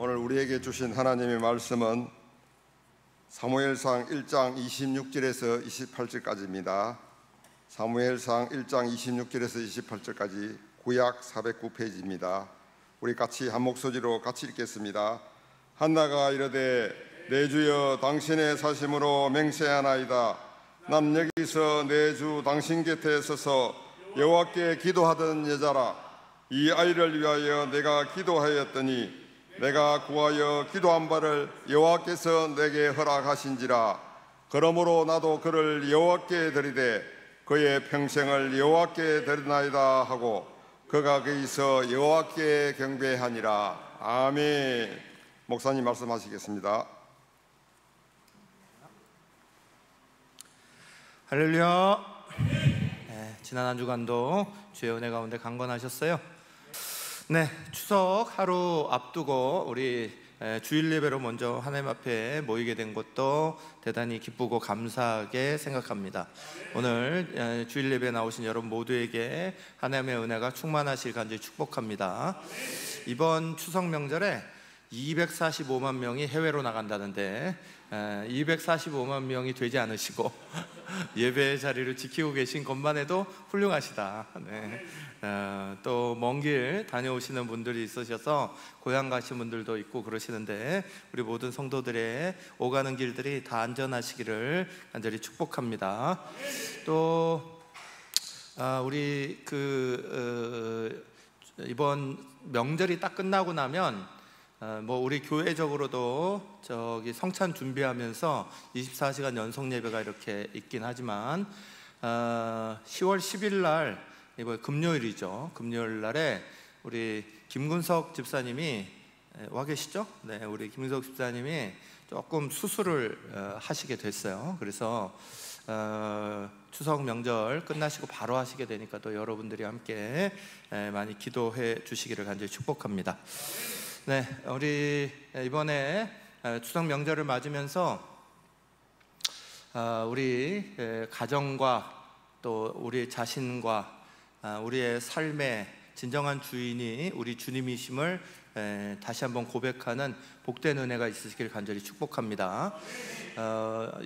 오늘 우리에게 주신 하나님의 말씀은 사무엘상 1장 26절에서 28절까지입니다. 사무엘상 1장 26절에서 28절까지 구약 409페이지입니다. 우리 같이 한 목소리로 같이 읽겠습니다. 한나가 이르되 내 주여 당신의 사심으로 맹세하나이다. 난 여기서 내 주 당신 곁에 서서 여호와께 기도하던 여자라. 이 아이를 위하여 내가 기도하였더니 내가 구하여 기도한 바를 여호와께서 내게 허락하신지라. 그러므로 나도 그를 여호와께 드리되 그의 평생을 여호와께 드리나이다 하고 그가 거기서 여호와께 경배하니라. 아멘. 목사님 말씀하시겠습니다. 할렐루야. 지난 한 주간도 주의 은혜 가운데 강건하셨어요? 네, 추석 하루 앞두고 우리 주일 예배로 먼저 하나님 앞에 모이게 된 것도 대단히 기쁘고 감사하게 생각합니다. 오늘 주일 예배에 나오신 여러분 모두에게 하나님의 은혜가 충만하실 간절히 축복합니다. 이번 추석 명절에 245만 명이 해외로 나간다는데 245만 명이 되지 않으시고 예배 자리를 지키고 계신 것만 해도 훌륭하시다. 네. 또 먼 길 다녀오시는 분들이 있으셔서 고향 가신 분들도 있고 그러시는데 우리 모든 성도들의 오가는 길들이 다 안전하시기를 간절히 축복합니다. 또 우리 이번 명절이 딱 끝나고 나면 우리 교회적으로도 저기 성찬 준비하면서 24시간 연속 예배가 이렇게 있긴 하지만 10월 10일 날 이번 금요일이죠. 금요일 날에 우리 김근석 집사님이 와 계시죠? 네, 우리 김근석 집사님이 조금 수술을 하시게 됐어요. 그래서 추석 명절 끝나시고 바로 하시게 되니까 또 여러분들이 함께 많이 기도해 주시기를 간절히 축복합니다. 네, 우리 이번에 추석 명절을 맞으면서 우리 가정과 또 우리 자신과 우리의 삶의 진정한 주인이 우리 주님이심을 다시 한번 고백하는 복된 은혜가 있으시길 간절히 축복합니다.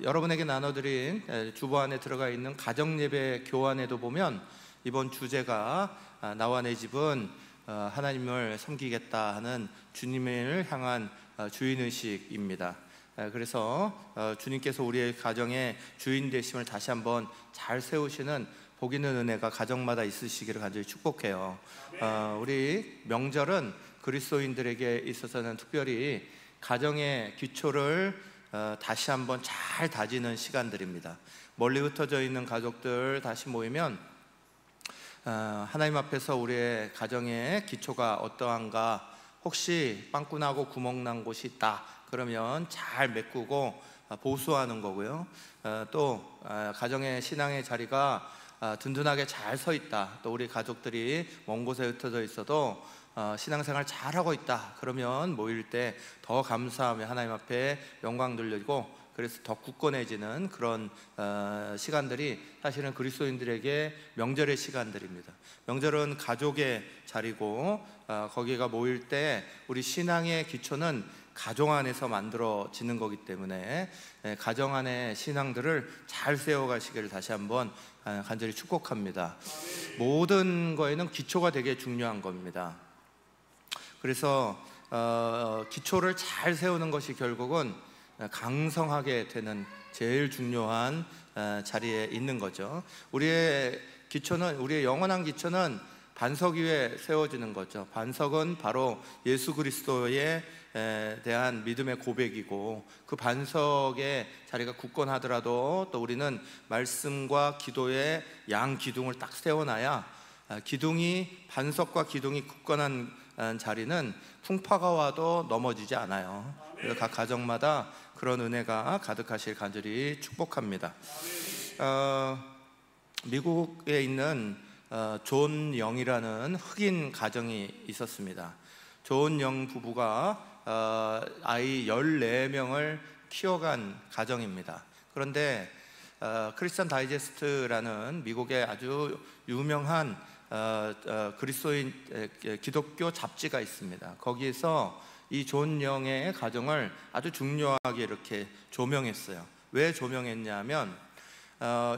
여러분에게 나눠드린 주보 안에 들어가 있는 가정예배 교환에도 보면 이번 주제가 나와 내 집은 하나님을 섬기겠다 하는 주님을 향한 주인의식입니다. 그래서 주님께서 우리의 가정의 주인 되심을 다시 한번 잘 세우시는 복 있는 은혜가 가정마다 있으시기를 간절히 축복해요. 우리 명절은 그리스도인들에게 있어서는 특별히 가정의 기초를 다시 한번 잘 다지는 시간들입니다. 멀리 흩어져 있는 가족들 다시 모이면 하나님 앞에서 우리의 가정의 기초가 어떠한가, 혹시 빵꾸나고 구멍난 곳이 있다 그러면 잘 메꾸고 보수하는 거고요. 또 가정의 신앙의 자리가 든든하게 잘 서 있다, 또 우리 가족들이 먼 곳에 흩어져 있어도 신앙생활 잘하고 있다 그러면 모일 때 더 감사하며 하나님 앞에 영광 돌리고, 그래서 더 굳건해지는 그런 시간들이 사실은 그리스도인들에게 명절의 시간들입니다. 명절은 가족의 자리고 거기가 모일 때 우리 신앙의 기초는 가정 안에서 만들어지는 거기 때문에 가정 안의 신앙들을 잘 세워가시기를 다시 한번 간절히 축복합니다. 모든 거에는 기초가 되게 중요한 겁니다. 그래서 기초를 잘 세우는 것이 결국은 강성하게 되는 제일 중요한 자리에 있는 거죠. 우리의 기초는, 우리의 영원한 기초는 반석 위에 세워지는 거죠. 반석은 바로 예수 그리스도에 대한 믿음의 고백이고, 그 반석의 자리가 굳건하더라도 또 우리는 말씀과 기도의 양 기둥을 딱 세워놔야 기둥이, 반석과 기둥이 굳건한 자리는 풍파가 와도 넘어지지 않아요. 그래서 각 가정마다 그런 은혜가 가득하실 간절히 축복합니다. 미국에 있는 존 영이라는 흑인 가정이 있었습니다. 존 영 부부가 아이 14명을 키워간 가정입니다. 그런데 크리스천 다이제스트라는 미국의 아주 유명한 그리스도인 기독교 잡지가 있습니다. 거기에서 이 존 영의 가정을 아주 중요하게 이렇게 조명했어요. 왜 조명했냐면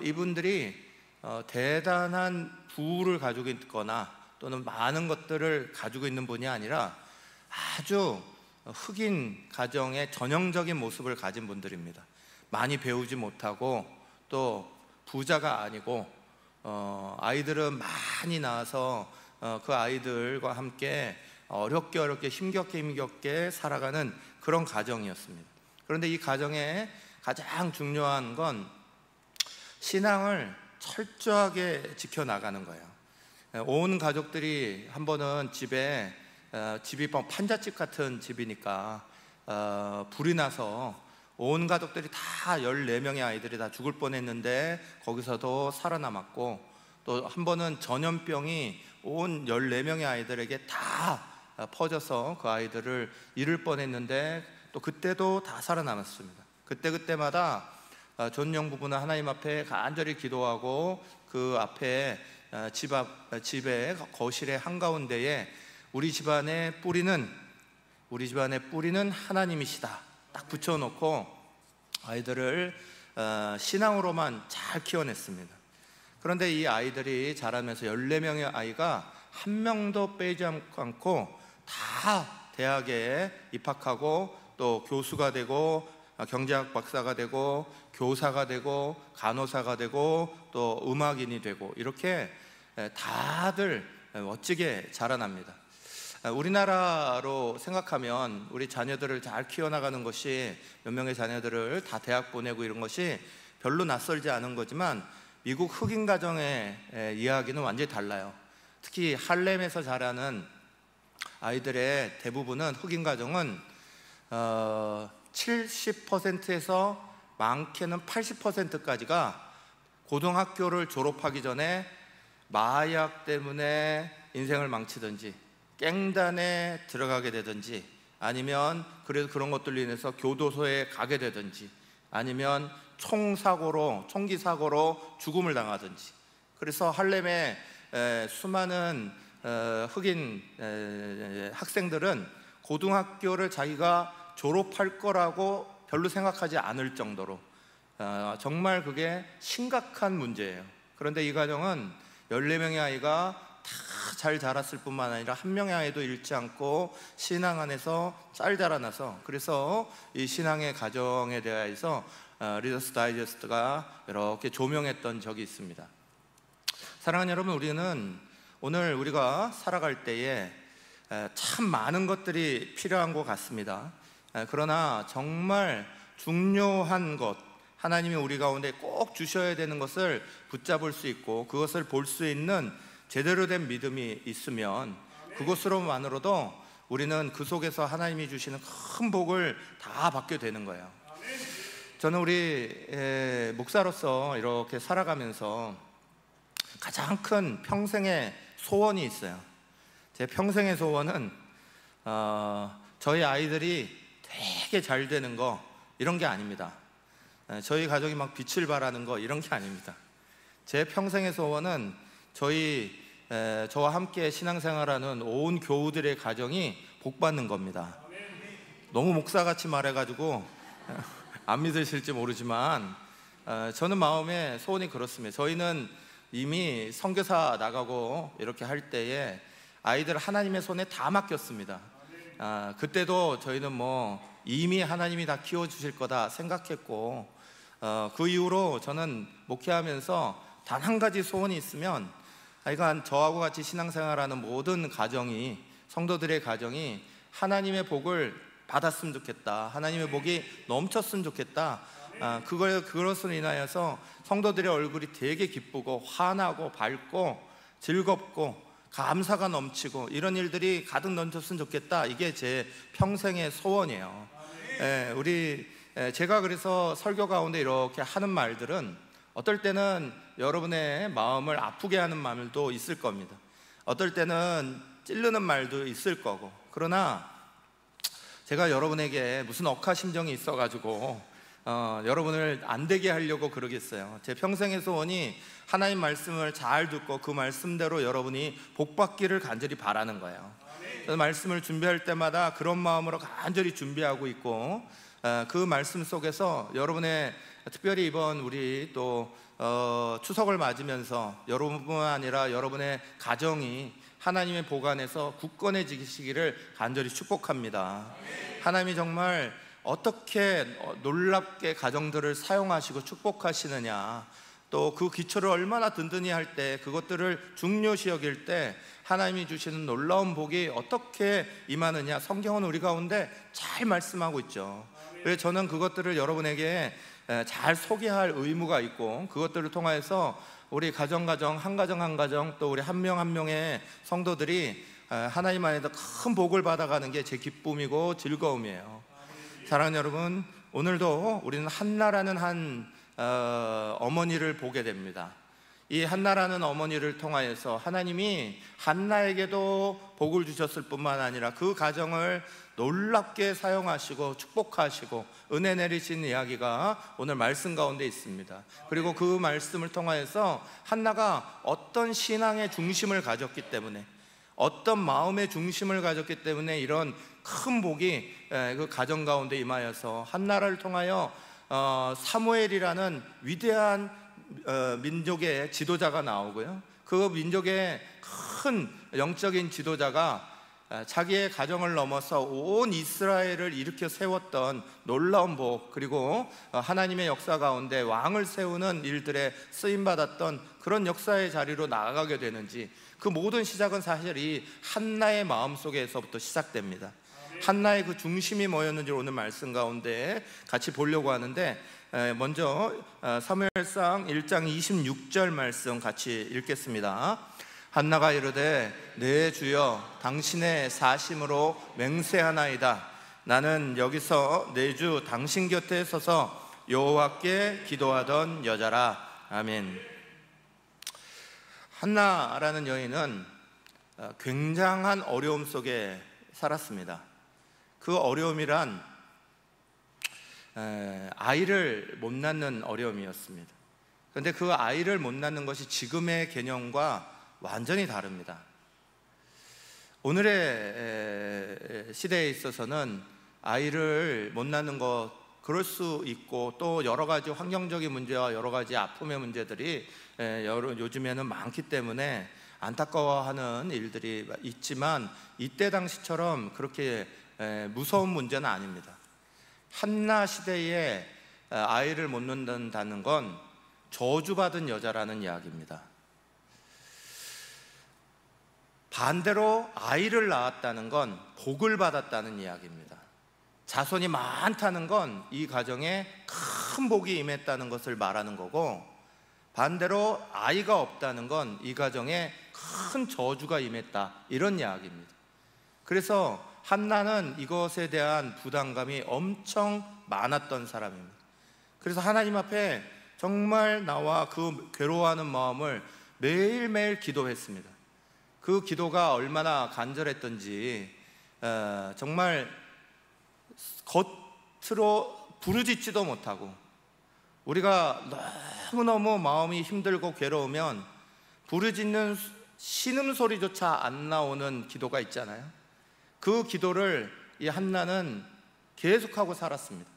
이분들이 대단한 부를 가지고 있거나 또는 많은 것들을 가지고 있는 분이 아니라 아주 흑인 가정의 전형적인 모습을 가진 분들입니다. 많이 배우지 못하고 또 부자가 아니고 아이들은 많이 낳아서 그 아이들과 함께 어렵게 힘겹게 살아가는 그런 가정이었습니다. 그런데 이 가정의 가장 중요한 건 신앙을 철저하게 지켜나가는 거예요. 온 가족들이 한 번은 집이 판잣집 같은 집이니까 불이 나서 온 가족들이 다 14명의 아이들이 다 죽을 뻔했는데 거기서도 살아남았고, 또 한 번은 전염병이 온 14명의 아이들에게 다 퍼져서 그 아이들을 잃을 뻔했는데 또 그때도 다 살아남았습니다. 그때마다 존영 부부는 하나님 앞에 간절히 기도하고 그 앞에 집의 거실의 한가운데에 우리 집안의 뿌리는 하나님이시다 딱 붙여놓고 아이들을 신앙으로만 잘 키워냈습니다. 그런데 이 아이들이 자라면서 14명의 아이가 한 명도 빼지 않고 다 대학에 입학하고 또 교수가 되고 경제학 박사가 되고 교사가 되고 간호사가 되고 또 음악인이 되고 이렇게 다들 멋지게 자라납니다. 우리나라로 생각하면 우리 자녀들을 잘 키워나가는 것이, 몇 명의 자녀들을 다 대학 보내고 이런 것이 별로 낯설지 않은 거지만 미국 흑인 가정의 이야기는 완전히 달라요. 특히 할렘에서 자라는 아이들의 대부분은, 흑인 가정은 70%에서 많게는 80%까지가 고등학교를 졸업하기 전에 마약 때문에 인생을 망치든지 깽단에 들어가게 되든지, 아니면 그래서 그런 것들로 인해서 교도소에 가게 되든지, 아니면 총기 사고로 죽음을 당하든지. 그래서 할렘의 수많은 흑인 학생들은 고등학교를 자기가 졸업할 거라고 별로 생각하지 않을 정도로 정말 그게 심각한 문제예요. 그런데 이 가정은 14명의 아이가 다 잘 자랐을 뿐만 아니라 한 명의 아이도 잃지 않고 신앙 안에서 잘 자라나서, 그래서 이 신앙의 가정에 대해서 리더스 다이제스트가 이렇게 조명했던 적이 있습니다. 사랑하는 여러분, 오늘 우리가 살아갈 때에 참 많은 것들이 필요한 것 같습니다. 그러나 정말 중요한 것, 하나님이 우리 가운데 꼭 주셔야 되는 것을 붙잡을 수 있고 그것을 볼 수 있는 제대로 된 믿음이 있으면 그것으로만으로도 우리는 그 속에서 하나님이 주시는 큰 복을 다 받게 되는 거예요. 저는 우리 목사로서 이렇게 살아가면서 가장 큰 평생의 소원이 있어요. 제 평생의 소원은 저희 아이들이 되게 잘 되는 거, 이런 게 아닙니다. 저희 가족이 막 빛을 발하는 거, 이런 게 아닙니다. 제 평생의 소원은 저와 함께 신앙생활하는 온 교우들의 가정이 복받는 겁니다. 너무 목사같이 말해가지고 안 믿으실지 모르지만 저는 마음에 소원이 그렇습니다. 저희는 이미 선교사 나가고 이렇게 할 때에 아이들 하나님의 손에 다 맡겼습니다. 그때도 저희는 이미 하나님이 다 키워주실 거다 생각했고, 그 이후로 저는 목회하면서 단 한 가지 소원이 있으면, 하여간 저하고 같이 신앙생활하는 모든 가정이, 성도들의 가정이 하나님의 복을 받았으면 좋겠다, 하나님의 복이 넘쳤으면 좋겠다. 그것으로 인하여서 성도들의 얼굴이 되게 기쁘고 환하고 밝고 즐겁고 감사가 넘치고 이런 일들이 가득 넘쳤으면 좋겠다. 이게 제 평생의 소원이에요. 제가 그래서 설교 가운데 이렇게 하는 말들은 어떨 때는 여러분의 마음을 아프게 하는 말도 있을 겁니다. 어떨 때는 찌르는 말도 있을 거고, 그러나 제가 여러분에게 무슨 억하심정이 있어가지고 여러분을 안 되게 하려고 그러겠어요. 제 평생의 소원이 하나님 말씀을 잘 듣고 그 말씀대로 여러분이 복받기를 간절히 바라는 거예요. 그래서 말씀을 준비할 때마다 그런 마음으로 간절히 준비하고 있고, 그 말씀 속에서 여러분의, 특별히 이번 우리 또 추석을 맞으면서 여러분뿐만 아니라 여러분의 가정이 하나님의 보관에서 굳건해지시기를 간절히 축복합니다. 하나님이 정말 어떻게 놀랍게 가정들을 사용하시고 축복하시느냐, 또 그 기초를 얼마나 든든히 할 때, 그것들을 중요시 여길 때 하나님이 주시는 놀라운 복이 어떻게 임하느냐, 성경은 우리 가운데 잘 말씀하고 있죠. 그래서 저는 그것들을 여러분에게 잘 소개할 의무가 있고, 그것들을 통해서 우리 가정 한 가정 또 우리 한 명 한 명의 성도들이 하나님 안에서 큰 복을 받아가는 게 제 기쁨이고 즐거움이에요. 사랑하는 여러분, 오늘도 우리는 한나라는 한 어머니를 보게 됩니다. 이 한나라는 어머니를 통하여서 하나님이 한나에게도 복을 주셨을 뿐만 아니라 그 가정을 놀랍게 사용하시고 축복하시고 은혜 내리신 이야기가 오늘 말씀 가운데 있습니다. 그리고 그 말씀을 통하여서 한나가 어떤 신앙의 중심을 가졌기 때문에, 어떤 마음의 중심을 가졌기 때문에 이런 큰 복이 그 가정 가운데 임하여서 한나라를 통하여 사무엘이라는 위대한 민족의 지도자가 나오고요, 그 민족의 큰 영적인 지도자가 자기의 가정을 넘어서 온 이스라엘을 일으켜 세웠던 놀라운 복, 그리고 하나님의 역사 가운데 왕을 세우는 일들에 쓰임받았던 그런 역사의 자리로 나아가게 되는지, 그 모든 시작은 사실 이 한나의 마음속에서부터 시작됩니다. 한나의 그 중심이 뭐였는지 오늘 말씀 가운데 같이 보려고 하는데, 먼저 사무엘상 1장 26절 말씀 같이 읽겠습니다. 한나가 이르되 내 주여 당신의 사심으로 맹세하나이다. 나는 여기서 내 주 당신 곁에 서서 여호와께 기도하던 여자라. 아멘. 한나라는 여인은 굉장한 어려움 속에 살았습니다. 그 어려움이란 아이를 못 낳는 어려움이었습니다. 그런데 그 아이를 못 낳는 것이 지금의 개념과 완전히 다릅니다. 오늘의 시대에 있어서는 아이를 못 낳는 것, 그럴 수 있고, 또 여러 가지 환경적인 문제와 여러 가지 아픔의 문제들이 요즘에는 많기 때문에 안타까워하는 일들이 있지만, 이때 당시처럼 그렇게 무서운 문제는 아닙니다. 한나 시대에 아이를 못 낳는다는 건 저주받은 여자라는 이야기입니다. 반대로 아이를 낳았다는 건 복을 받았다는 이야기입니다. 자손이 많다는 건 이 가정에 큰 복이 임했다는 것을 말하는 거고, 반대로 아이가 없다는 건 이 가정에 큰 저주가 임했다, 이런 이야기입니다. 그래서 한나는 이것에 대한 부담감이 엄청 많았던 사람입니다. 그래서 하나님 앞에 정말 나와 그 괴로워하는 마음을 매일매일 기도했습니다. 그 기도가 얼마나 간절했던지, 정말 겉으로 부르짖지도 못하고, 우리가 너무너무 마음이 힘들고 괴로우면 부르짖는 신음소리조차 안 나오는 기도가 있잖아요. 그 기도를 이 한나는 계속하고 살았습니다.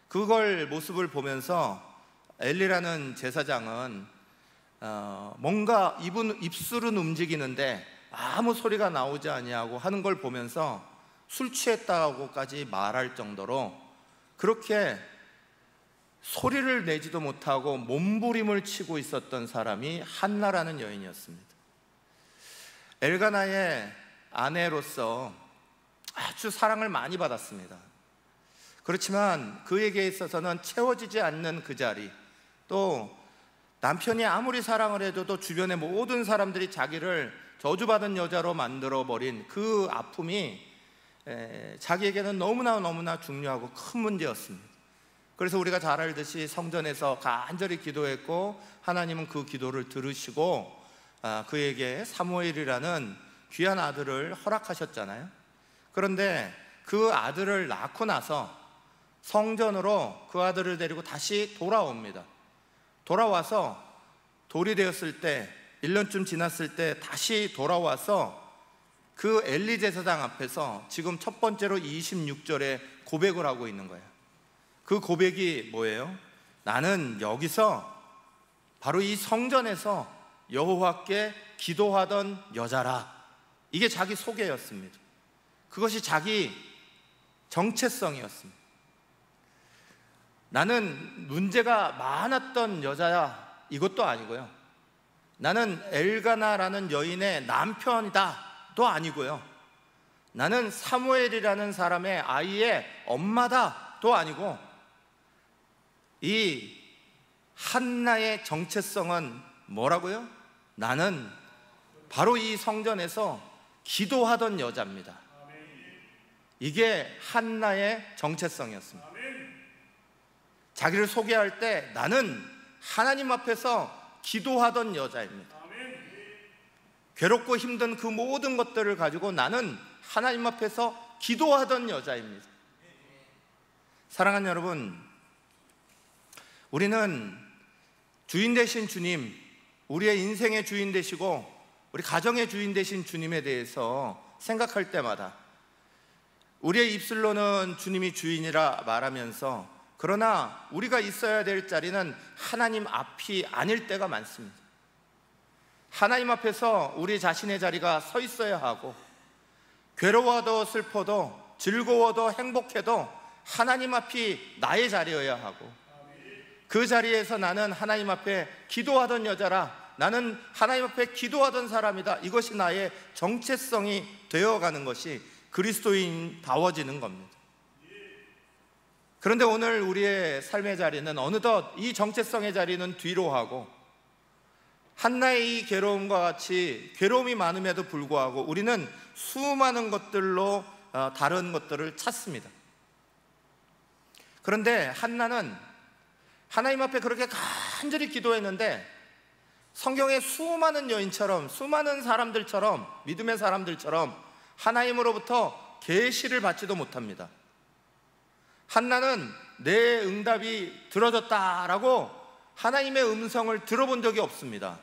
그걸 모습을 보면서 엘리라는 제사장은 뭔가 입술은 움직이는데 아무 소리가 나오지 아니하고 하는 걸 보면서 술 취했다고까지 말할 정도로 그렇게 소리를 내지도 못하고 몸부림을 치고 있었던 사람이 한나라는 여인이었습니다. 엘가나의 아내로서 아주 사랑을 많이 받았습니다. 그렇지만 그에게 있어서는 채워지지 않는 그 자리, 또 남편이 아무리 사랑을 해도 또 주변의 모든 사람들이 자기를 저주받은 여자로 만들어버린 그 아픔이 자기에게는 너무나 중요하고 큰 문제였습니다. 그래서 우리가 잘 알듯이 성전에서 간절히 기도했고, 하나님은 그 기도를 들으시고 그에게 사무엘이라는 귀한 아들을 허락하셨잖아요. 그런데 그 아들을 낳고 나서 성전으로 그 아들을 데리고 다시 돌아옵니다. 돌아와서 돌이 되었을 때 1년쯤 지났을 때 다시 돌아와서 그 엘리 제사장 앞에서 지금 첫 번째로 26절에 고백을 하고 있는 거예요. 그 고백이 뭐예요? 나는 여기서 바로 이 성전에서 여호와께 기도하던 여자라. 이게 자기 소개였습니다. 그것이 자기 정체성이었습니다. 나는 문제가 많았던 여자야, 이것도 아니고요. 나는 엘가나라는 여인의 남편이다도 아니고요. 나는 사무엘이라는 사람의 아이의 엄마다도 아니고, 이 한나의 정체성은 뭐라고요? 나는 바로 이 성전에서 기도하던 여자입니다. 이게 한나의 정체성이었습니다. 자기를 소개할 때 나는 하나님 앞에서 기도하던 여자입니다. 괴롭고 힘든 그 모든 것들을 가지고 나는 하나님 앞에서 기도하던 여자입니다. 사랑하는 여러분, 우리는 주인 되신 주님, 우리의 인생의 주인 되시고 우리 가정의 주인 되신 주님에 대해서 생각할 때마다 우리의 입술로는 주님이 주인이라 말하면서, 그러나 우리가 있어야 될 자리는 하나님 앞이 아닐 때가 많습니다. 하나님 앞에서 우리 자신의 자리가 서 있어야 하고, 괴로워도 슬퍼도 즐거워도 행복해도 하나님 앞이 나의 자리여야 하고, 그 자리에서 나는 하나님 앞에 기도하던 여자라, 나는 하나님 앞에 기도하던 사람이다, 이것이 나의 정체성이 되어가는 것이 그리스도인다워지는 겁니다. 그런데 오늘 우리의 삶의 자리는 어느덧 이 정체성의 자리는 뒤로 하고, 한나의 이 괴로움과 같이 괴로움이 많음에도 불구하고 우리는 수많은 것들로 다른 것들을 찾습니다. 그런데 한나는 하나님 앞에 그렇게 간절히 기도했는데 성경의 수많은 여인처럼, 수많은 사람들처럼, 믿음의 사람들처럼 하나님으로부터 계시를 받지도 못합니다. 한나는 내 응답이 들어졌다라고 하나님의 음성을 들어본 적이 없습니다.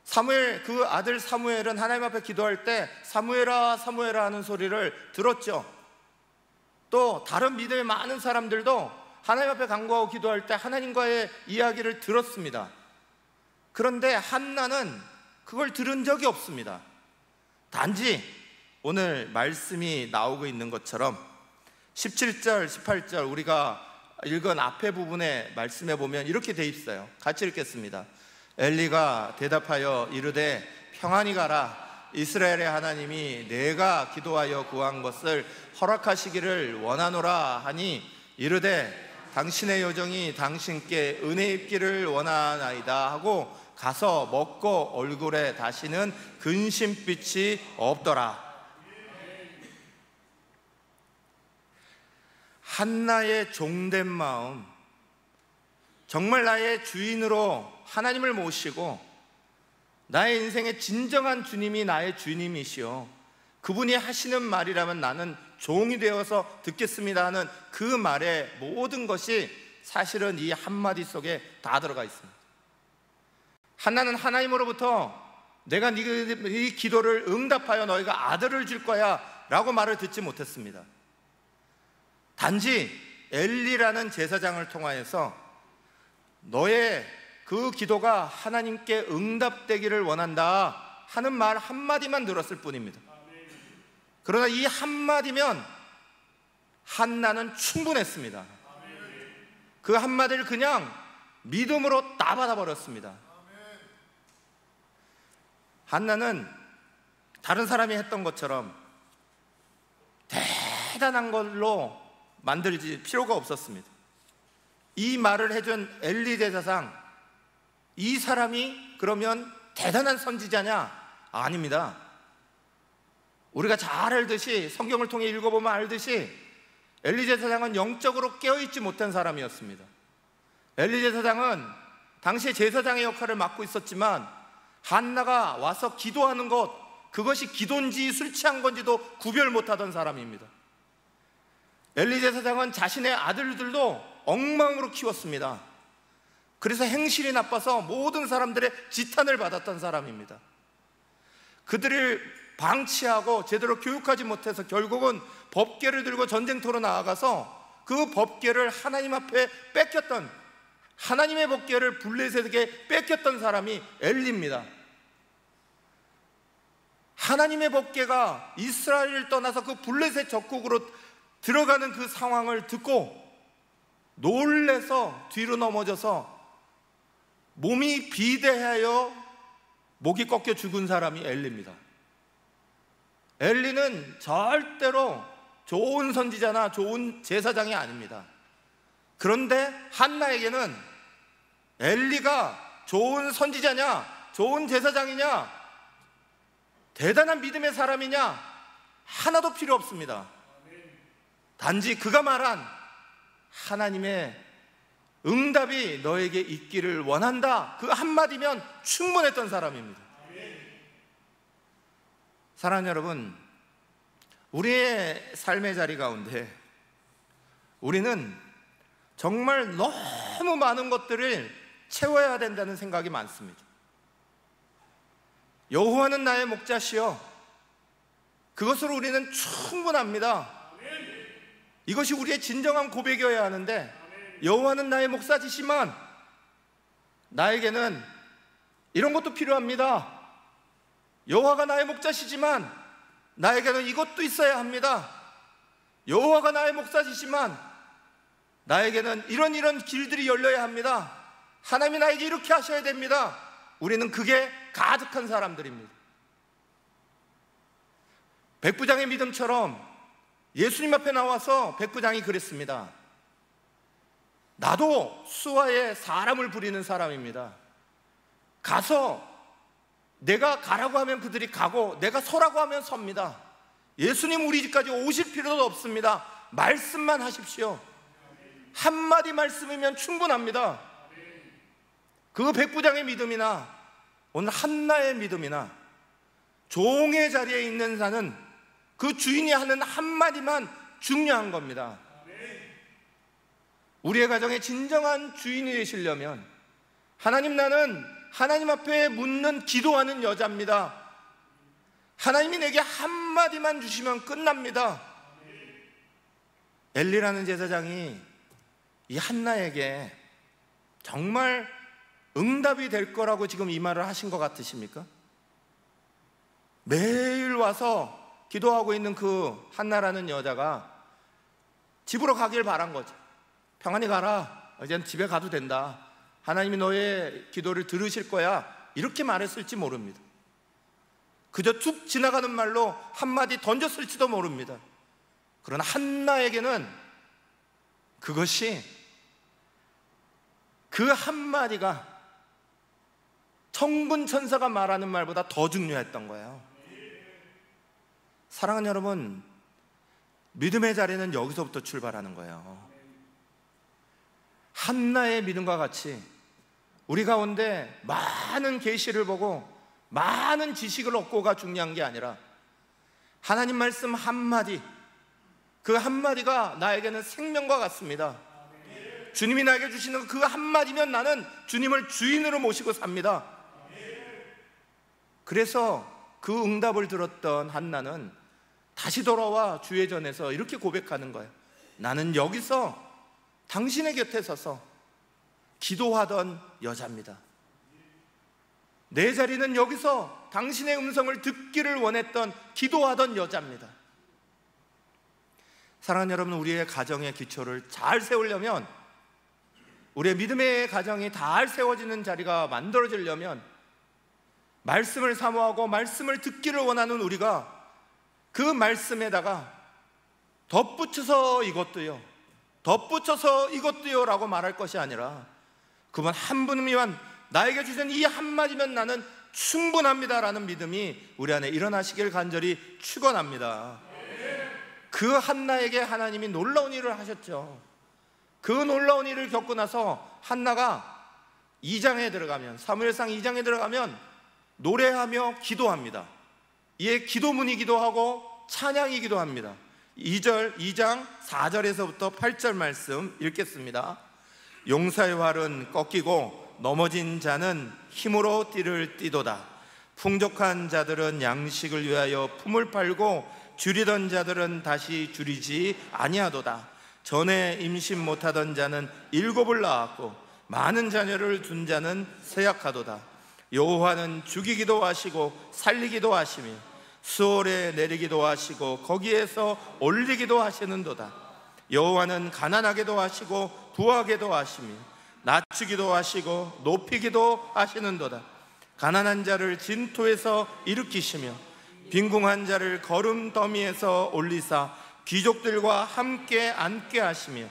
사무엘, 그 아들 사무엘은 하나님 앞에 기도할 때 사무엘아 사무엘아 하는 소리를 들었죠. 또 다른 믿음의 많은 사람들도 하나님 앞에 간구하고 기도할 때 하나님과의 이야기를 들었습니다. 그런데 한나는 그걸 들은 적이 없습니다. 단지 오늘 말씀이 나오고 있는 것처럼 17절, 18절 우리가 읽은 앞에 부분의 말씀에 보면 이렇게 돼 있어요. 같이 읽겠습니다. 엘리가 대답하여 이르되 평안히 가라. 이스라엘의 하나님이 내가 기도하여 구한 것을 허락하시기를 원하노라 하니 이르되 당신의 요정이 당신께 은혜 입기를 원하나이다 하고 가서 먹고 얼굴에 다시는 근심빛이 없더라. 한나의 종된 마음, 정말 나의 주인으로 하나님을 모시고 나의 인생의 진정한 주님이 나의 주님이시오, 그분이 하시는 말이라면 나는 종이 되어서 듣겠습니다 하는 그 말의 모든 것이 사실은 이 한마디 속에 다 들어가 있습니다. 한나는 하나님으로부터 내가 네 기도를 응답하여 너희가 아들을 줄 거야 라고 말을 듣지 못했습니다. 단지 엘리라는 제사장을 통하여서 너의 그 기도가 하나님께 응답되기를 원한다 하는 말 한마디만 들었을 뿐입니다. 그러나 이 한마디면 한나는 충분했습니다. 그 한마디를 그냥 믿음으로 다 받아버렸습니다. 한나는 다른 사람이 했던 것처럼 대단한 걸로 만들지 필요가 없었습니다. 이 말을 해준 엘리 제사장, 이 사람이 그러면 대단한 선지자냐? 아닙니다. 우리가 잘 알듯이, 성경을 통해 읽어보면 알듯이 엘리 제사장은 영적으로 깨어있지 못한 사람이었습니다. 엘리 제사장은 당시 제사장의 역할을 맡고 있었지만 한나가 와서 기도하는 것, 그것이 기도인지 술 취한 건지도 구별 못하던 사람입니다. 엘리 제사장은 자신의 아들들도 엉망으로 키웠습니다. 그래서 행실이 나빠서 모든 사람들의 지탄을 받았던 사람입니다. 그들을 방치하고 제대로 교육하지 못해서 결국은 법궤를 들고 전쟁터로 나아가서 그 법궤를 하나님 앞에 뺏겼던, 하나님의 법궤를 블레셋에게 뺏겼던 사람이 엘리입니다. 하나님의 법궤가 이스라엘을 떠나서 그 블레셋 적국으로 들어가는 그 상황을 듣고 놀래서 뒤로 넘어져서 몸이 비대하여 목이 꺾여 죽은 사람이 엘리입니다. 엘리는 절대로 좋은 선지자나 좋은 제사장이 아닙니다. 그런데 한나에게는 엘리가 좋은 선지자냐, 좋은 제사장이냐, 대단한 믿음의 사람이냐 하나도 필요 없습니다. 단지 그가 말한 하나님의 응답이 너에게 있기를 원한다, 그 한마디면 충분했던 사람입니다. 사랑하는 여러분, 우리의 삶의 자리 가운데 우리는 정말 너무 많은 것들을 채워야 된다는 생각이 많습니다. 여호와는 나의 목자시여, 그것으로 우리는 충분합니다. 이것이 우리의 진정한 고백이어야 하는데, 여호와는 나의 목자시지만 나에게는 이런 것도 필요합니다. 여호와가 나의 목자시지만 나에게는 이것도 있어야 합니다. 여호와가 나의 목자시지만 나에게는 이런 길들이 열려야 합니다. 하나님이 나에게 이렇게 하셔야 됩니다. 우리는 그게 가득한 사람들입니다. 백부장의 믿음처럼 예수님 앞에 나와서 백부장이 그랬습니다. 나도 수하에 사람을 부리는 사람입니다. 가서 내가 가라고 하면 그들이 가고 내가 서라고 하면 섭니다. 예수님 우리 집까지 오실 필요도 없습니다. 말씀만 하십시오. 한마디 말씀이면 충분합니다. 그 백부장의 믿음이나 오늘 한나의 믿음이나 종의 자리에 있는 자는 그 주인이 하는 한마디만 중요한 겁니다. 우리의 가정의 진정한 주인이 되시려면 하나님, 나는 하나님 앞에 묻는 기도하는 여자입니다. 하나님이 내게 한마디만 주시면 끝납니다. 엘리라는 제사장이 이 한나에게 정말 응답이 될 거라고 지금 이 말을 하신 것 같으십니까? 매일 와서 기도하고 있는 그 한나라는 여자가 집으로 가길 바란 거죠. 평안히 가라, 이제는 집에 가도 된다, 하나님이 너의 기도를 들으실 거야, 이렇게 말했을지 모릅니다. 그저 툭 지나가는 말로 한마디 던졌을지도 모릅니다. 그러나 한나에게는 그것이, 그 한마디가 천군천사가 말하는 말보다 더 중요했던 거예요. 사랑하는 여러분, 믿음의 자리는 여기서부터 출발하는 거예요. 한나의 믿음과 같이 우리 가운데 많은 계시를 보고 많은 지식을 얻고가 중요한 게 아니라 하나님 말씀 한마디, 그 한마디가 나에게는 생명과 같습니다. 주님이 나에게 주시는 그 한마디면 나는 주님을 주인으로 모시고 삽니다. 그래서 그 응답을 들었던 한나는 다시 돌아와 주의 전에서 이렇게 고백하는 거예요. 나는 여기서 당신의 곁에 서서 기도하던 여자입니다. 내 자리는 여기서 당신의 음성을 듣기를 원했던 기도하던 여자입니다. 사랑하는 여러분, 우리의 가정의 기초를 잘 세우려면, 우리의 믿음의 가정이 잘 세워지는 자리가 만들어지려면 말씀을 사모하고 말씀을 듣기를 원하는 우리가 그 말씀에다가 덧붙여서 이것도요, 덧붙여서 이것도요 라고 말할 것이 아니라 그분 한 분이면, 나에게 주신 이 한마디면 나는 충분합니다라는 믿음이 우리 안에 일어나시길 간절히 축원합니다. 그 한나에게 하나님이 놀라운 일을 하셨죠. 그 놀라운 일을 겪고 나서 한나가 2장에 들어가면, 사무엘상 2장에 들어가면 노래하며 기도합니다. 이에 기도문이기도 하고 찬양이기도 합니다. 2장 4절에서부터 8절 말씀 읽겠습니다. 용사의 활은 꺾이고 넘어진 자는 힘으로 띠를 띠도다. 풍족한 자들은 양식을 위하여 품을 팔고 줄이던 자들은 다시 줄이지 아니하도다. 전에 임신 못하던 자는 7을 낳았고 많은 자녀를 둔 자는 쇠약하도다. 여호와는 죽이기도 하시고 살리기도 하시며 수월에 내리기도 하시고 거기에서 올리기도 하시는도다. 여호와는 가난하게도 하시고 부하게도 하시며 낮추기도 하시고 높이기도 하시는도다. 가난한 자를 진토에서 일으키시며 빈궁한 자를 거름더미에서 올리사 귀족들과 함께 앉게 하시며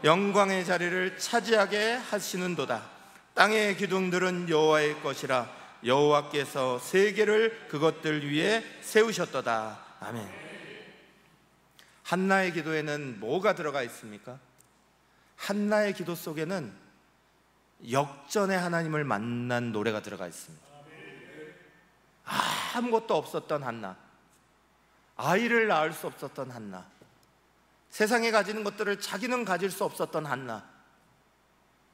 영광의 자리를 차지하게 하시는도다. 땅의 기둥들은 여호와의 것이라 여호와께서 세계를 그것들 위에 세우셨도다. 아멘. 한나의 기도에는 뭐가 들어가 있습니까? 한나의 기도 속에는 역전의 하나님을 만난 노래가 들어가 있습니다. 아무것도 없었던 한나, 아이를 낳을 수 없었던 한나, 세상에 가지는 것들을 자기는 가질 수 없었던 한나,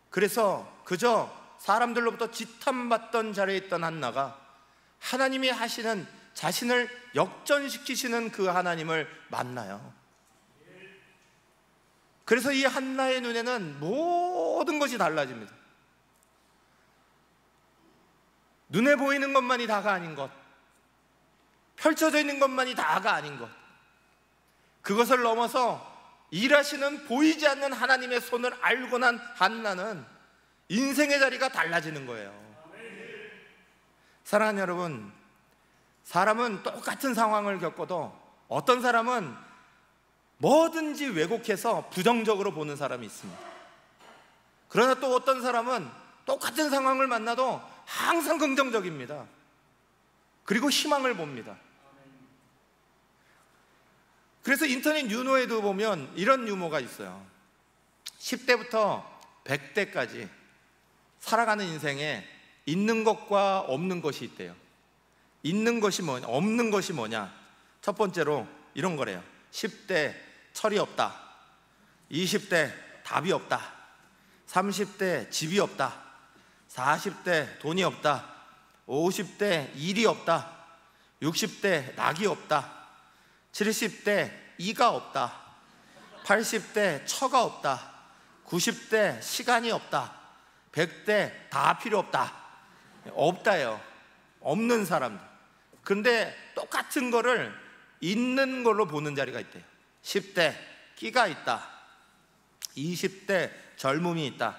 그래서 그저 사람들로부터 지탄받던 자리에 있던 한나가 하나님이 하시는, 자신을 역전시키시는 그 하나님을 만나요. 그래서 이 한나의 눈에는 모든 것이 달라집니다. 눈에 보이는 것만이 다가 아닌 것, 펼쳐져 있는 것만이 다가 아닌 것, 그것을 넘어서 일하시는 보이지 않는 하나님의 손을 알고 난 한나는 인생의 자리가 달라지는 거예요. 사랑하는 여러분, 사람은 똑같은 상황을 겪어도 어떤 사람은 뭐든지 왜곡해서 부정적으로 보는 사람이 있습니다. 그러나 또 어떤 사람은 똑같은 상황을 만나도 항상 긍정적입니다. 그리고 희망을 봅니다. 그래서 인터넷 유머에도 보면 이런 유머가 있어요. 10대부터 100대까지 살아가는 인생에 있는 것과 없는 것이 있대요. 있는 것이 뭐냐, 없는 것이 뭐냐. 첫 번째로 이런 거래요. 10대 철이 없다, 20대 답이 없다, 30대 집이 없다, 40대 돈이 없다, 50대 일이 없다, 60대 낙이 없다, 70대 이가 없다, 80대 처가 없다, 90대 시간이 없다, 100대 다 필요 없다. 없다예요. 없는 사람들. 근데 똑같은 거를 있는 걸로 보는 자리가 있대요. 10대 끼가 있다, 20대 젊음이 있다,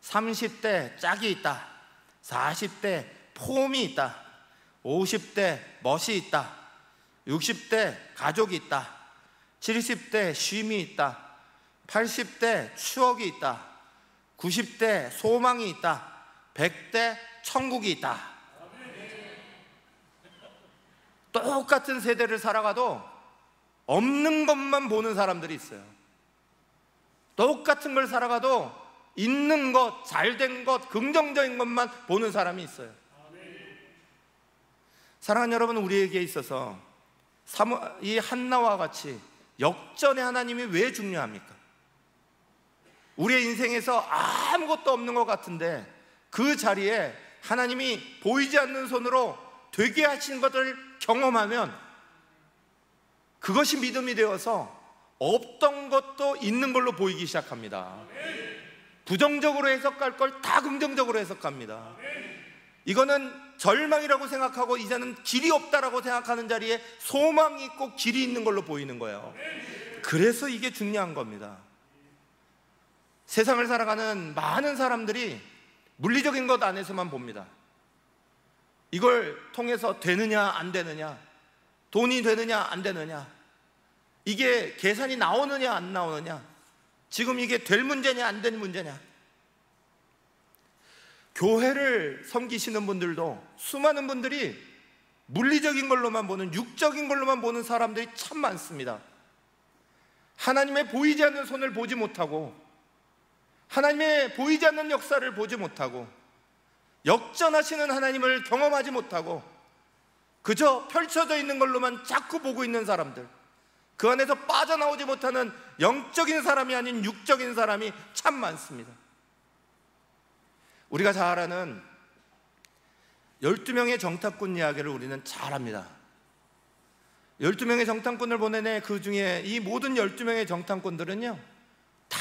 30대 짝이 있다, 40대 폼이 있다, 50대 멋이 있다, 60대 가족이 있다, 70대 쉼이 있다, 80대 추억이 있다, 90대 소망이 있다, 100대 천국이 있다. 똑같은 세대를 살아가도 없는 것만 보는 사람들이 있어요. 똑같은 걸 살아가도 있는 것, 잘된 것, 긍정적인 것만 보는 사람이 있어요. 사랑하는 여러분, 우리에게 있어서 이 한나와 같이 역전의 하나님이 왜 중요합니까? 우리의 인생에서 아무것도 없는 것 같은데 그 자리에 하나님이 보이지 않는 손으로 되게 하신 것을 경험하면 그것이 믿음이 되어서 없던 것도 있는 걸로 보이기 시작합니다. 부정적으로 해석할 걸 다 긍정적으로 해석합니다. 이거는 절망이라고 생각하고 이제는 길이 없다라고 생각하는 자리에 소망이 있고 길이 있는 걸로 보이는 거예요. 그래서 이게 중요한 겁니다. 세상을 살아가는 많은 사람들이 물리적인 것 안에서만 봅니다. 이걸 통해서 되느냐 안 되느냐, 돈이 되느냐 안 되느냐, 이게 계산이 나오느냐 안 나오느냐, 지금 이게 될 문제냐 안 될 문제냐. 교회를 섬기시는 분들도 수많은 분들이 물리적인 걸로만 보는, 육적인 걸로만 보는 사람들이 참 많습니다. 하나님의 보이지 않는 손을 보지 못하고, 하나님의 보이지 않는 역사를 보지 못하고, 역전하시는 하나님을 경험하지 못하고, 그저 펼쳐져 있는 걸로만 자꾸 보고 있는 사람들, 그 안에서 빠져나오지 못하는 영적인 사람이 아닌 육적인 사람이 참 많습니다. 우리가 잘 아는 12명의 정탐꾼 이야기를 우리는 잘 압니다. 12명의 정탐꾼을 보내네. 그 중에 이 모든 12명의 정탐꾼들은요, 다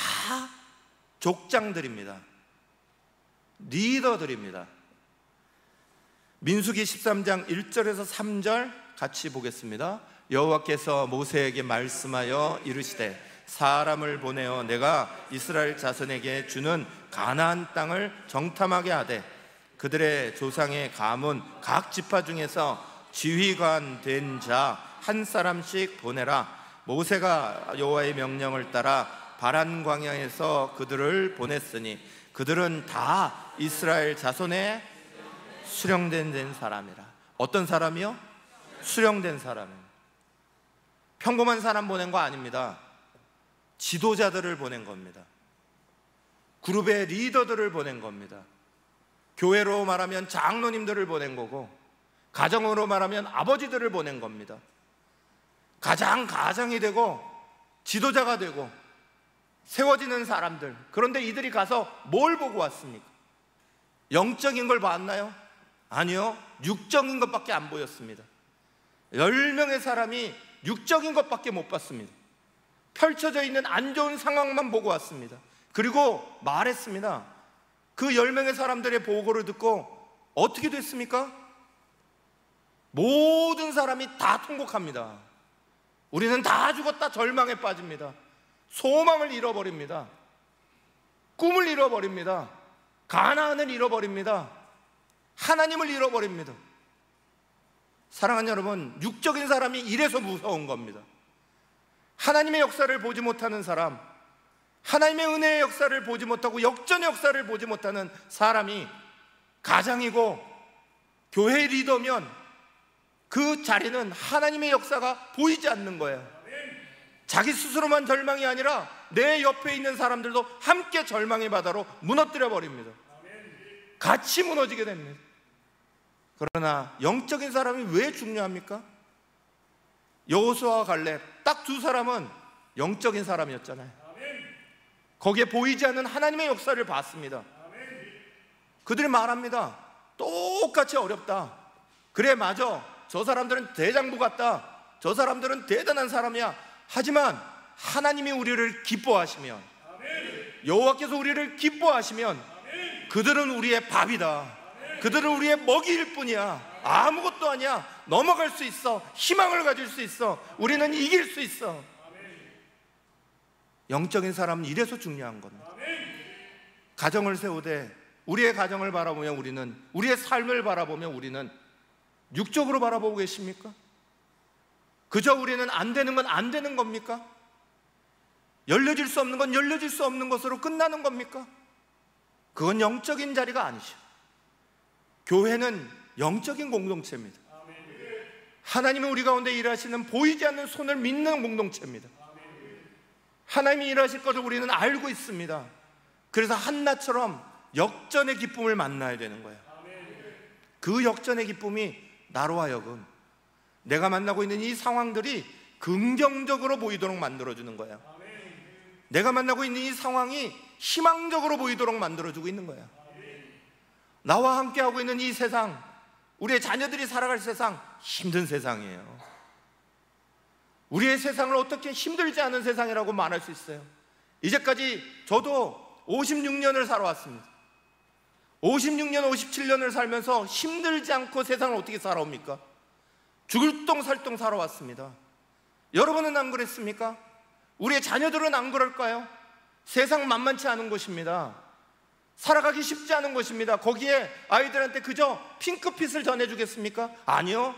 족장들입니다. 리더들입니다. 민수기 13장 1절에서 3절 같이 보겠습니다. 여호와께서 모세에게 말씀하여 이르시되 사람을 보내어 내가 이스라엘 자손에게 주는 가나안 땅을 정탐하게 하되 그들의 조상의 가문 각 지파 중에서 지휘관 된 자 한 사람씩 보내라. 모세가 여호와의 명령을 따라 바란 광야에서 그들을 보냈으니 그들은 다 이스라엘 자손의 수령된 사람이라. 어떤 사람이요? 수령된 사람입니다. 평범한 사람 보낸 거 아닙니다. 지도자들을 보낸 겁니다. 그룹의 리더들을 보낸 겁니다. 교회로 말하면 장로님들을 보낸 거고, 가정으로 말하면 아버지들을 보낸 겁니다. 가장이 되고 지도자가 되고 세워지는 사람들. 그런데 이들이 가서 뭘 보고 왔습니까? 영적인 걸 봤나요? 아니요, 육적인 것밖에 안 보였습니다. 10명의 사람이 육적인 것밖에 못 봤습니다. 펼쳐져 있는 안 좋은 상황만 보고 왔습니다. 그리고 말했습니다. 그 10명의 사람들의 보고를 듣고 어떻게 됐습니까? 모든 사람이 다 통곡합니다. 우리는 다 죽었다. 절망에 빠집니다. 소망을 잃어버립니다. 꿈을 잃어버립니다. 가나안을 잃어버립니다. 하나님을 잃어버립니다. 사랑하는 여러분, 육적인 사람이 이래서 무서운 겁니다. 하나님의 역사를 보지 못하는 사람, 하나님의 은혜의 역사를 보지 못하고 역전의 역사를 보지 못하는 사람이 가장이고 교회 리더면 그 자리는 하나님의 역사가 보이지 않는 거예요. 자기 스스로만 절망이 아니라 내 옆에 있는 사람들도 함께 절망의 바다로 무너뜨려 버립니다. 같이 무너지게 됩니다. 그러나 영적인 사람이 왜 중요합니까? 여호수아와 갈렙 딱 두 사람은 영적인 사람이었잖아요. 거기에 보이지 않는 하나님의 역사를 봤습니다. 그들이 말합니다. 똑같이 어렵다. 그래, 맞아. 저 사람들은 대장부 같다. 저 사람들은 대단한 사람이야. 하지만 하나님이 우리를 기뻐하시면, 여호와께서 우리를 기뻐하시면 그들은 우리의 밥이다. 그들은 우리의 먹이일 뿐이야. 아무것도 아니야. 넘어갈 수 있어. 희망을 가질 수 있어. 우리는 이길 수 있어. 영적인 사람은 이래서 중요한 겁니다. 가정을 세우되 우리의 가정을 바라보며 우리는, 우리의 삶을 바라보며 우리는 육적으로 바라보고 계십니까? 그저 우리는 안 되는 건 안 되는 겁니까? 열려질 수 없는 건 열려질 수 없는 것으로 끝나는 겁니까? 그건 영적인 자리가 아니죠. 교회는 영적인 공동체입니다. 하나님은 우리 가운데 일하시는 보이지 않는 손을 믿는 공동체입니다. 하나님이 일하실 것을 우리는 알고 있습니다. 그래서 한나처럼 역전의 기쁨을 만나야 되는 거예요. 그 역전의 기쁨이 나로 하여금 내가 만나고 있는 이 상황들이 긍정적으로 보이도록 만들어주는 거예요. 내가 만나고 있는 이 상황이 희망적으로 보이도록 만들어주고 있는 거예요. 나와 함께하고 있는 이 세상, 우리의 자녀들이 살아갈 세상, 힘든 세상이에요. 우리의 세상을 어떻게 힘들지 않은 세상이라고 말할 수 있어요? 이제까지 저도 56년을 살아왔습니다. 56년, 57년을 살면서 힘들지 않고 세상을 어떻게 살아옵니까? 죽을 똥 살 똥 살아왔습니다. 여러분은 안 그랬습니까? 우리의 자녀들은 안 그럴까요? 세상 만만치 않은 곳입니다. 살아가기 쉽지 않은 곳입니다. 거기에 아이들한테 그저 핑크빛을 전해주겠습니까? 아니요.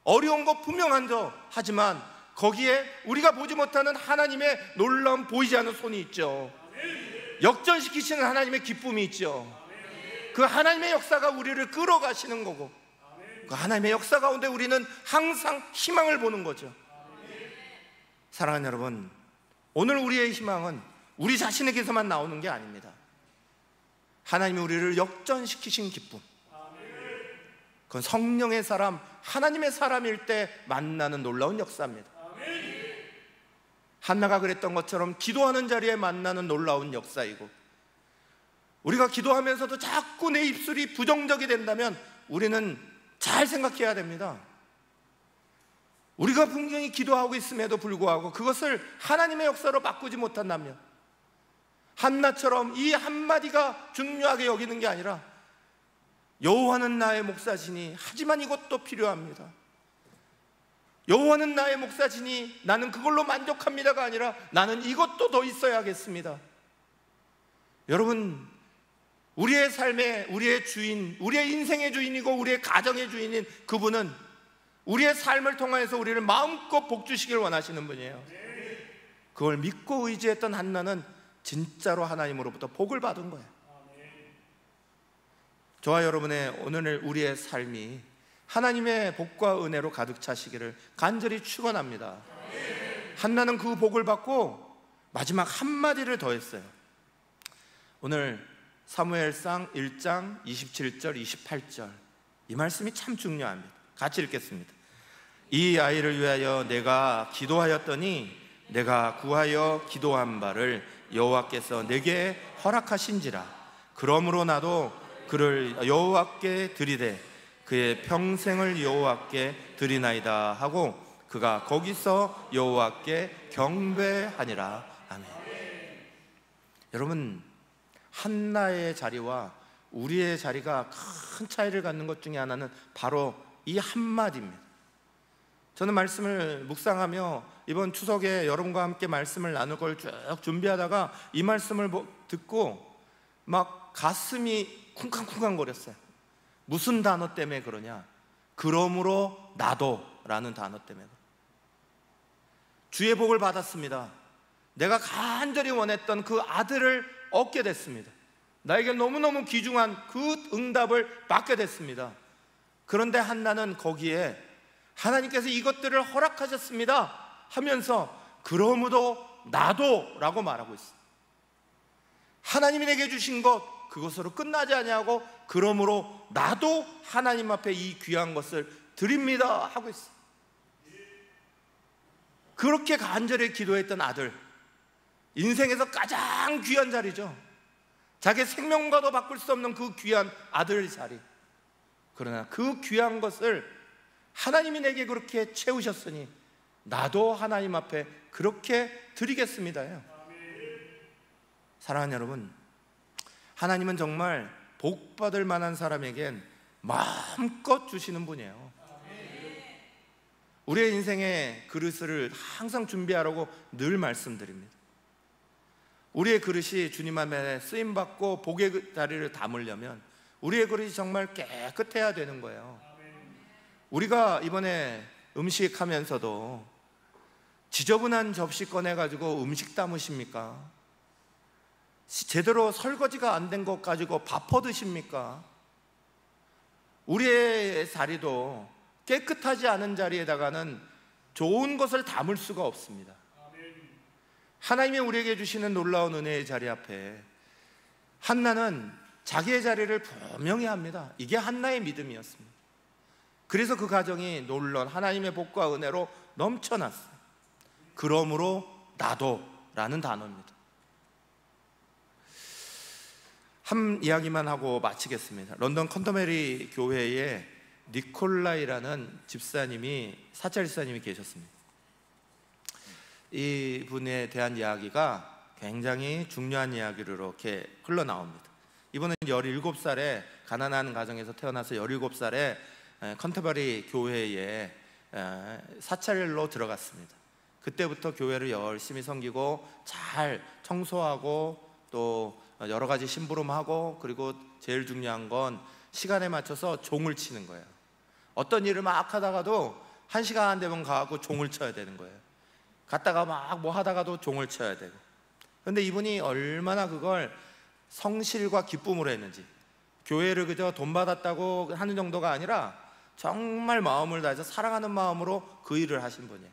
어려운 거 분명한죠. 하지만 거기에 우리가 보지 못하는 하나님의 놀라운 보이지 않는 손이 있죠. 역전시키시는 하나님의 기쁨이 있죠. 그 하나님의 역사가 우리를 끌어가시는 거고, 그 하나님의 역사 가운데 우리는 항상 희망을 보는 거죠. 사랑하는 여러분, 오늘 우리의 희망은 우리 자신에게서만 나오는 게 아닙니다. 하나님이 우리를 역전시키신 기쁨, 그건 성령의 사람, 하나님의 사람일 때 만나는 놀라운 역사입니다. 한나가 그랬던 것처럼 기도하는 자리에 만나는 놀라운 역사이고, 우리가 기도하면서도 자꾸 내 입술이 부정적이 된다면 우리는 잘 생각해야 됩니다. 우리가 분명히 기도하고 있음에도 불구하고 그것을 하나님의 역사로 바꾸지 못한다면, 한나처럼 이 한마디가 중요하게 여기는 게 아니라 여호와는 나의 목자시니 하지만 이것도 필요합니다, 여호와는 나의 목자시니 나는 그걸로 만족합니다가 아니라 나는 이것도 더 있어야겠습니다. 여러분, 우리의 삶의, 우리의 주인, 우리의 인생의 주인이고 우리의 가정의 주인인 그분은 우리의 삶을 통해서 우리를 마음껏 복주시길 원하시는 분이에요. 그걸 믿고 의지했던 한나는 진짜로 하나님으로부터 복을 받은 거예요. 저와 여러분의 오늘 우리의 삶이 하나님의 복과 은혜로 가득 차시기를 간절히 축원합니다. 한나는 그 복을 받고 마지막 한마디를 더했어요. 오늘 사무엘상 1장 27절 28절, 이 말씀이 참 중요합니다. 같이 읽겠습니다. 이 아이를 위하여 내가 기도하였더니 내가 구하여 기도한 바를 여호와께서 내게 허락하신지라. 그러므로 나도 그를 여호와께 드리되 그의 평생을 여호와께 드리나이다 하고 그가 거기서 여호와께 경배하니라. 아멘. 여러분, 한나의 자리와 우리의 자리가 큰 차이를 갖는 것 중에 하나는 바로 이 한마디입니다. 저는 말씀을 묵상하며 이번 추석에 여러분과 함께 말씀을 나눌 걸 쭉 준비하다가 이 말씀을 듣고 막 가슴이 쿵쾅쿵쾅 거렸어요. 무슨 단어 때문에 그러냐? 그러므로 나도 라는 단어 때문에. 주의 복을 받았습니다. 내가 간절히 원했던 그 아들을 얻게 됐습니다. 나에게 너무너무 귀중한 그 응답을 받게 됐습니다. 그런데 한나는 거기에 하나님께서 이것들을 허락하셨습니다 하면서 그러므로 나도 라고 말하고 있어요. 하나님이 내게 주신 것, 그것으로 끝나지 아니하고 그러므로 나도 하나님 앞에 이 귀한 것을 드립니다 하고 있어요. 그렇게 간절히 기도했던 아들, 인생에서 가장 귀한 자리죠. 자기 생명과도 바꿀 수 없는 그 귀한 아들 자리. 그러나 그 귀한 것을 하나님이 내게 그렇게 채우셨으니 나도 하나님 앞에 그렇게 드리겠습니다요. 사랑하는 여러분, 하나님은 정말 복 받을 만한 사람에겐 마음껏 주시는 분이에요. 우리의 인생의 그릇을 항상 준비하라고 늘 말씀드립니다. 우리의 그릇이 주님 앞에 쓰임받고 복의 자리를 담으려면 우리의 그릇이 정말 깨끗해야 되는 거예요. 우리가 이번에 음식하면서도 지저분한 접시 꺼내가지고 음식 담으십니까? 제대로 설거지가 안 된 것 가지고 밥 퍼드십니까? 우리의 자리도 깨끗하지 않은 자리에다가는 좋은 것을 담을 수가 없습니다. 하나님이 우리에게 주시는 놀라운 은혜의 자리 앞에 한나는 자기의 자리를 분명히 합니다. 이게 한나의 믿음이었습니다. 그래서 그 가정이 놀라운 하나님의 복과 은혜로 넘쳐났어요. 그러므로 나도 라는 단어입니다. 한 이야기만 하고 마치겠습니다. 런던 컨터베리 교회에 니콜라이라는 집사님이, 사찰 집사님이 계셨습니다. 이 분에 대한 이야기가 굉장히 중요한 이야기로 이렇게 흘러나옵니다. 이분은 17살에 가난한 가정에서 태어나서 17살에 컨터버리 교회에 사찰로 들어갔습니다. 그때부터 교회를 열심히 섬기고 잘 청소하고 또 여러 가지 심부름하고, 그리고 제일 중요한 건 시간에 맞춰서 종을 치는 거예요. 어떤 일을 막 하다가도 1시간 안 되면 가고 종을 쳐야 되는 거예요. 갔다가 막 뭐 하다가도 종을 쳐야 되고. 그런데 이분이 얼마나 그걸 성실과 기쁨으로 했는지, 교회를 그저 돈 받았다고 하는 정도가 아니라 정말 마음을 다해서 사랑하는 마음으로 그 일을 하신 분이에요.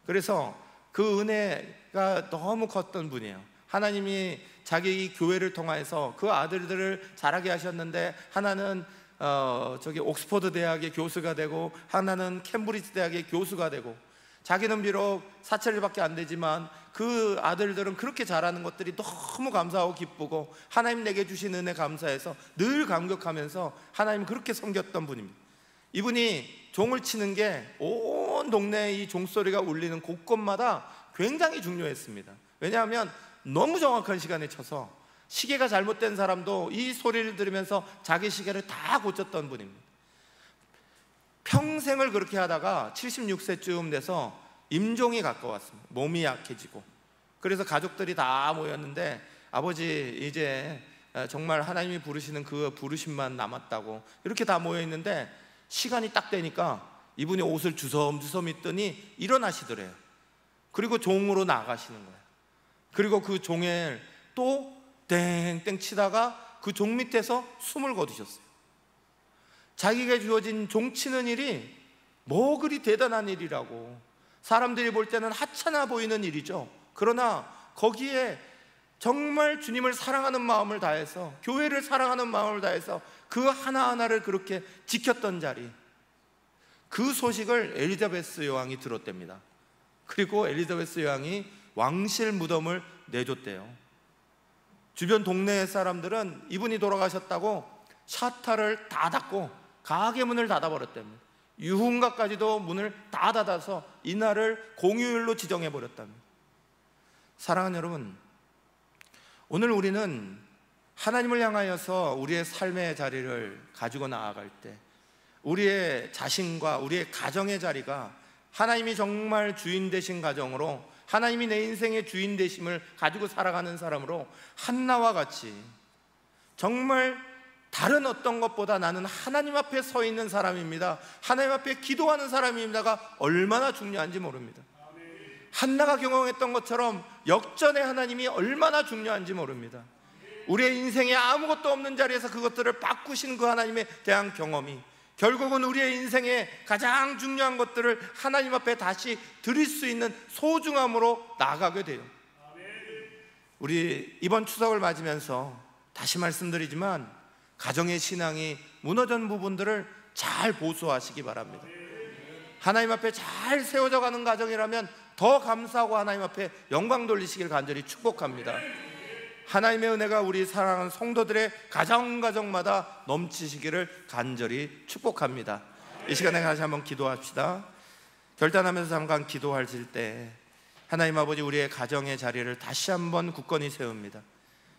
그래서 그 은혜가 너무 컸던 분이에요. 하나님이 자기 교회를 통해서 그 아들들을 자라게 하셨는데, 하나는 옥스퍼드 대학의 교수가 되고 하나는 캠브리지 대학의 교수가 되고, 자기는 비록 사찰일밖에 안 되지만 그 아들들은 그렇게 잘하는 것들이 너무 감사하고 기쁘고 하나님 내게 주신 은혜 감사해서 늘 감격하면서 하나님 그렇게 섬겼던 분입니다. 이분이 종을 치는 게 온 동네에 이 종소리가 울리는 곳곳마다 굉장히 중요했습니다. 왜냐하면 너무 정확한 시간에 쳐서 시계가 잘못된 사람도 이 소리를 들으면서 자기 시계를 다 고쳤던 분입니다. 평생을 그렇게 하다가 76세쯤 돼서 임종이 가까웠습니다. 몸이 약해지고, 그래서 가족들이 다 모였는데 아버지 이제 정말 하나님이 부르시는 그 부르심만 남았다고 이렇게 다 모여있는데, 시간이 딱 되니까 이분이 옷을 주섬주섬 입더니 일어나시더래요. 그리고 종으로 나가시는 거예요. 그리고 그 종을 또 땡땡 치다가 그 종 밑에서 숨을 거두셨어요. 자기가 주어진 종 치는 일이 뭐 그리 대단한 일이라고, 사람들이 볼 때는 하찮아 보이는 일이죠. 그러나 거기에 정말 주님을 사랑하는 마음을 다해서, 교회를 사랑하는 마음을 다해서 그 하나하나를 그렇게 지켰던 자리, 그 소식을 엘리자베스 여왕이 들었답니다. 그리고 엘리자베스 여왕이 왕실 무덤을 내줬대요. 주변 동네 사람들은 이분이 돌아가셨다고 샤타를 다 닫고 가게 문을 닫아버렸답니다. 유흥가까지도 문을 다 닫아서 이날을 공휴일로 지정해버렸답니다. 사랑하는 여러분, 오늘 우리는 하나님을 향하여서 우리의 삶의 자리를 가지고 나아갈 때, 우리의 자신과 우리의 가정의 자리가 하나님이 정말 주인 되신 가정으로, 하나님이 내 인생의 주인 되심을 가지고 살아가는 사람으로 한나와 같이 정말 다른 어떤 것보다 나는 하나님 앞에 서 있는 사람입니다, 하나님 앞에 기도하는 사람입니다가 얼마나 중요한지 모릅니다. 한나가 경험했던 것처럼 역전의 하나님이 얼마나 중요한지 모릅니다. 우리의 인생에 아무것도 없는 자리에서 그것들을 바꾸신 그 하나님에 대한 경험이 결국은 우리의 인생에 가장 중요한 것들을 하나님 앞에 다시 드릴 수 있는 소중함으로 나아가게 돼요. 우리 이번 추석을 맞으면서 다시 말씀드리지만 가정의 신앙이 무너진 부분들을 잘 보수하시기 바랍니다. 하나님 앞에 잘 세워져 가는 가정이라면 더 감사하고 하나님 앞에 영광 돌리시길 간절히 축복합니다. 하나님의 은혜가 우리 사랑하는 성도들의 가정마다 넘치시기를 간절히 축복합니다. 이 시간에 다시 한번 기도합시다. 결단하면서 잠깐 기도하실 때 하나님 아버지, 우리의 가정의 자리를 다시 한번 굳건히 세웁니다.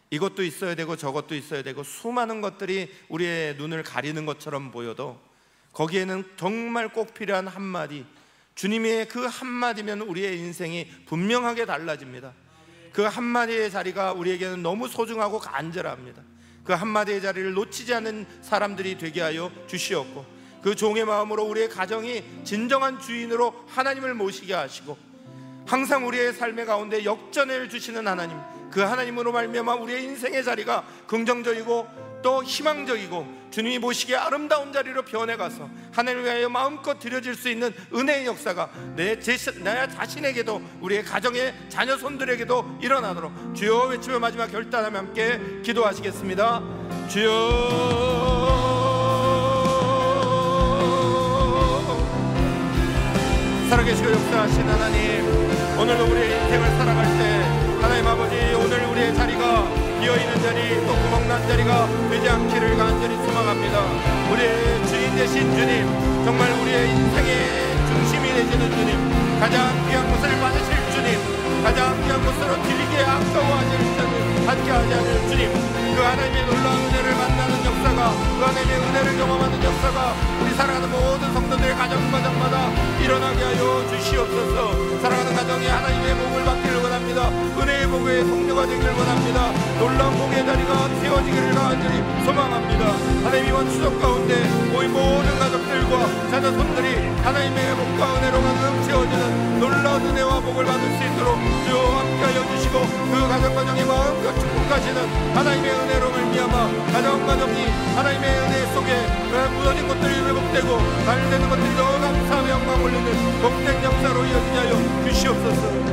이것도 있어야 되고 저것도 있어야 되고 수많은 것들이 우리의 눈을 가리는 것처럼 보여도 거기에는 정말 꼭 필요한 한마디, 주님의 그 한마디면 우리의 인생이 분명하게 달라집니다. 그 한마디의 자리가 우리에게는 너무 소중하고 간절합니다. 그 한마디의 자리를 놓치지 않는 사람들이 되게 하여 주시옵고, 그 종의 마음으로 우리의 가정이 진정한 주인으로 하나님을 모시게 하시고, 항상 우리의 삶의 가운데 역전을 주시는 하나님, 그 하나님으로 말미암아 우리의 인생의 자리가 긍정적이고 또 희망적이고 주님이 보시기에 아름다운 자리로 변해가서 하나님을 위하여 마음껏 드려질 수 있는 은혜의 역사가 내 자신에게도 우리의 가정의 자녀 손들에게도 일어나도록 주여 외치며 마지막 결단하며 함께 기도하시겠습니다. 주여, 살아계시고 역사하신 하나님, 오늘도 우리의 인생을 살아갈 때 하나님 아버지, 오늘 우리의 자리가 비어있는 자리, 또 구멍난 자리가 되지 않기를 간절히 소망합니다. 우리의 주인 되신 주님, 정말 우리의 인생의 중심이 되시는 주님, 가장 귀한 것을 받으실 주님, 가장 귀한 것으로 드리기에 아까워하실 주님, 함께하지 않을 주님, 그 하나님의 놀라운 은혜를 만나는 역사가, 그 하나님의 은혜를 경험하는 역사가 우리 사랑하는 모든 성도들의 가정마다 일어나게 하여 주시옵소서. 사랑하는 가정이 하나님의 복을 받기를 원합니다. 은혜의 복의 성료가 되기를 원합니다. 놀라운 복의 자리가 세워지기를 간절히 소망합니다. 하나님, 이번 추석 가운데 우리 모든 가족들과 자녀 손들이 하나님의 복과 은혜로 가득 채워지는 놀라운 은혜와 복을 받을 수 있도록 주 함께하여 주시고, 그 가정이 마음껏 축복하시는 하나님의 은혜로 말미암아 가정이 하나님의 은혜 속에 무너진 것들이 회복되고 발되는 것들이 더 감사하며 영광 올리는 복된 역사로 이어지게 하여 주시옵소서.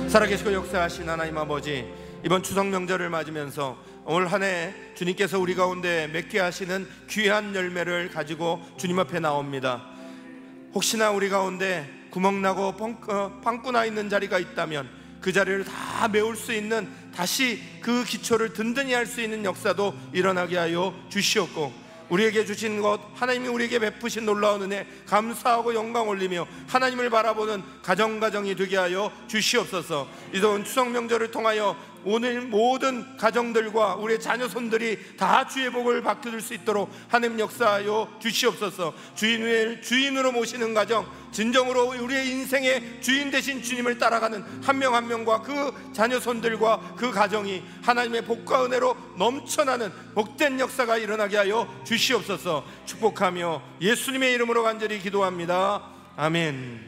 살아계시고 역사하신 하나님 아버지, 이번 추석 명절을 맞으면서 올 한 해 주님께서 우리 가운데 맺게 하시는 귀한 열매를 가지고 주님 앞에 나옵니다. 혹시나 우리 가운데 구멍나고 빵꾸 나 있는 자리가 있다면 그 자리를 다 메울 수 있는, 다시 그 기초를 든든히 할 수 있는 역사도 일어나게 하여 주시옵고, 우리에게 주신 것, 하나님이 우리에게 베푸신 놀라운 은혜 감사하고 영광 올리며 하나님을 바라보는 가정이 되게 하여 주시옵소서. 이번 추석 명절을 통하여 오늘 모든 가정들과 우리의 자녀손들이 다 주의 복을 받을 수 있도록 하나님 역사하여 주시옵소서. 주인으로 모시는 가정, 진정으로 우리의 인생의 주인 되신 주님을 따라가는 한 명 한 명과 그 자녀손들과 그 가정이 하나님의 복과 은혜로 넘쳐나는 복된 역사가 일어나게 하여 주시옵소서. 축복하며 예수님의 이름으로 간절히 기도합니다. 아멘.